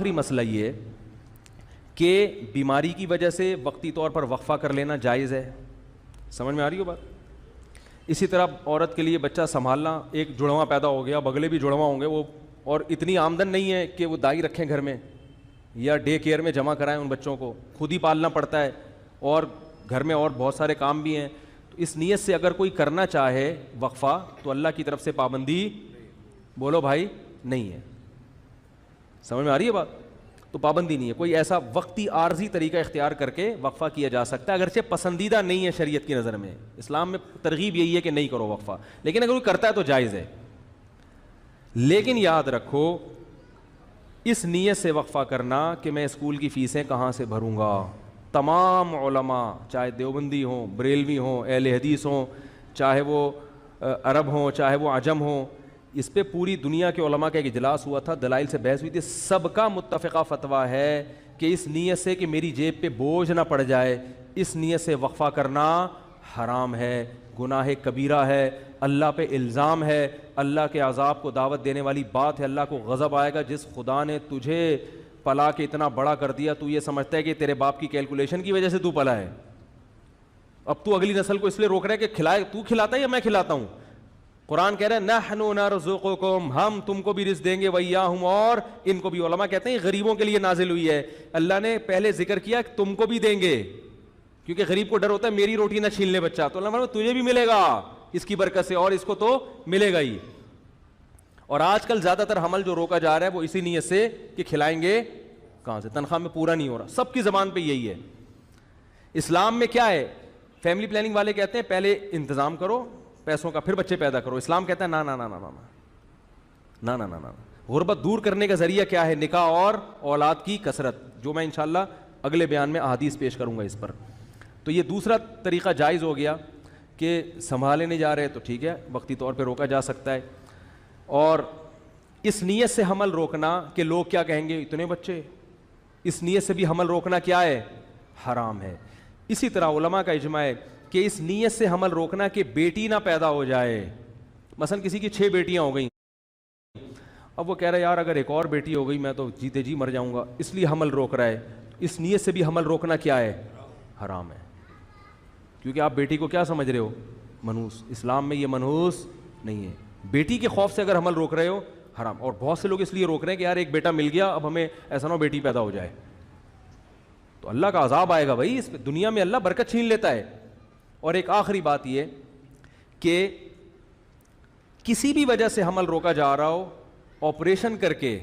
آخری مسئلہ یہ ہے کہ بیماری کی وجہ سے وقتی طور پر وقفہ کر لینا جائز ہے. سمجھ میں آ رہی ہو بات؟ اسی طرح عورت کے لیے بچہ سنبھالنا، ایک جڑواں پیدا ہو گیا، بگلے بھی جڑواں ہوں گے وہ، اور اتنی آمدن نہیں ہے کہ وہ دائی رکھیں گھر میں یا ڈے کیئر میں جمع کرائیں ان بچوں کو، خود ہی پالنا پڑتا ہے اور گھر میں اور بہت سارے کام بھی ہیں. تو اس نیت سے اگر کوئی کرنا چاہے وقفہ تو اللہ کی طرف سے پابندی بولو بھائی نہیں ہے. سمجھ میں آ رہی ہے بات؟ تو پابندی نہیں ہے. کوئی ایسا وقتی عارضی طریقہ اختیار کر کے وقفہ کیا جا سکتا ہے، اگرچہ پسندیدہ نہیں ہے شریعت کی نظر میں. اسلام میں ترغیب یہی ہے کہ نہیں کرو وقفہ، لیکن اگر کوئی کرتا ہے تو جائز ہے. لیکن یاد رکھو اس نیت سے وقفہ کرنا کہ میں اسکول کی فیسیں کہاں سے بھروں گا. تمام علماء چاہے دیوبندی ہوں، بریلوی ہوں، اہل حدیث ہوں، چاہے وہ عرب ہوں، چاہے وہ عجم ہوں، اس پہ پوری دنیا کے علماء کا ایک اجلاس ہوا تھا، دلائل سے بحث ہوئی تھی. سب کا متفقہ فتویٰ ہے کہ اس نیت سے کہ میری جیب پہ بوجھ نہ پڑ جائے، اس نیت سے وقفہ کرنا حرام ہے، گناہ کبیرہ ہے، اللہ پہ الزام ہے، اللہ کے عذاب کو دعوت دینے والی بات ہے. اللہ کو غضب آئے گا. جس خدا نے تجھے پلا کے اتنا بڑا کر دیا، تو یہ سمجھتا ہے کہ تیرے باپ کی کیلکولیشن کی وجہ سے تو پلا ہے. اب تو اگلی نسل کو اس لیے روک رہا ہے کہ کھلائے، تو کھلاتا ہے یا میں کھلاتا ہوں. قرآن کہہ رہا ہے نحن نرزقکم، ہم تم کو بھی رزق دیں گے، وإیاہم، اور ان کو بھی. علماء کہتے ہیں غریبوں کے لیے نازل ہوئی ہے. اللہ نے پہلے ذکر کیا کہ تم کو بھی دیں گے، کیونکہ غریب کو ڈر ہوتا ہے میری روٹی نہ چھین لے بچہ، تو اللہ فرماتا ہے تجھے بھی ملے گا اس کی برکت سے، اور اس کو تو ملے گا ہی. اور آج کل زیادہ تر حمل جو روکا جا رہا ہے وہ اسی نیت سے کہ کھلائیں گے کہاں سے، تنخواہ میں پورا نہیں ہو رہا. سب کی زبان پہ یہی ہے. اسلام میں کیا ہے؟ فیملی پلاننگ والے کہتے ہیں پہلے انتظام کرو پیسوں کا، پھر بچے پیدا کرو. اسلام کہتا ہے نا نا نا نا نا نا نا نا نا. غربت دور کرنے کا ذریعہ کیا ہے؟ نکاح اور اولاد کی کثرت، جو میں انشاءاللہ اگلے بیان میں احادیث پیش کروں گا اس پر. تو یہ دوسرا طریقہ جائز ہو گیا کہ سنبھالے نہیں جا رہے تو ٹھیک ہے، وقتی طور پہ روکا جا سکتا ہے. اور اس نیت سے حمل روکنا کہ لوگ کیا کہیں گے اتنے بچے، اس نیت سے بھی حمل روکنا کیا ہے؟ حرام ہے. اسی طرح علماء کا اجماع ہے کہ اس نیت سے حمل روکنا کہ بیٹی نہ پیدا ہو جائے. مثلا کسی کی 6 بیٹیاں ہو گئیں، اب وہ کہہ رہا ہے یار اگر ایک اور بیٹی ہو گئی میں تو جیتے جی مر جاؤں گا، اس لیے حمل روک رہا ہے. اس نیت سے بھی حمل روکنا کیا ہے؟ حرام ہے. کیونکہ آپ بیٹی کو کیا سمجھ رہے ہو؟ منحوس. اسلام میں یہ منحوس نہیں ہے. بیٹی کے خوف سے اگر حمل روک رہے ہو حرام. اور بہت سے لوگ اس لیے روک رہے ہیں کہ یار ایک بیٹا مل گیا، اب ہمیں ایسا نہ ہو بیٹی پیدا ہو جائے تو اللہ کا عذاب آئے گا. بھائی اس دنیا میں اللہ برکت چھین لیتا ہے. اور ایک آخری بات یہ کہ کسی بھی وجہ سے حمل روکا جا رہا ہو، آپریشن کر کے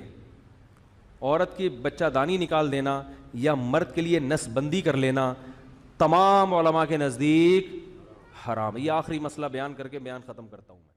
عورت کی بچہ دانی نکال دینا یا مرد کے لیے نس بندی کر لینا، تمام علماء کے نزدیک حرام ہے. یہ آخری مسئلہ بیان کر کے بیان ختم کرتا ہوں میں.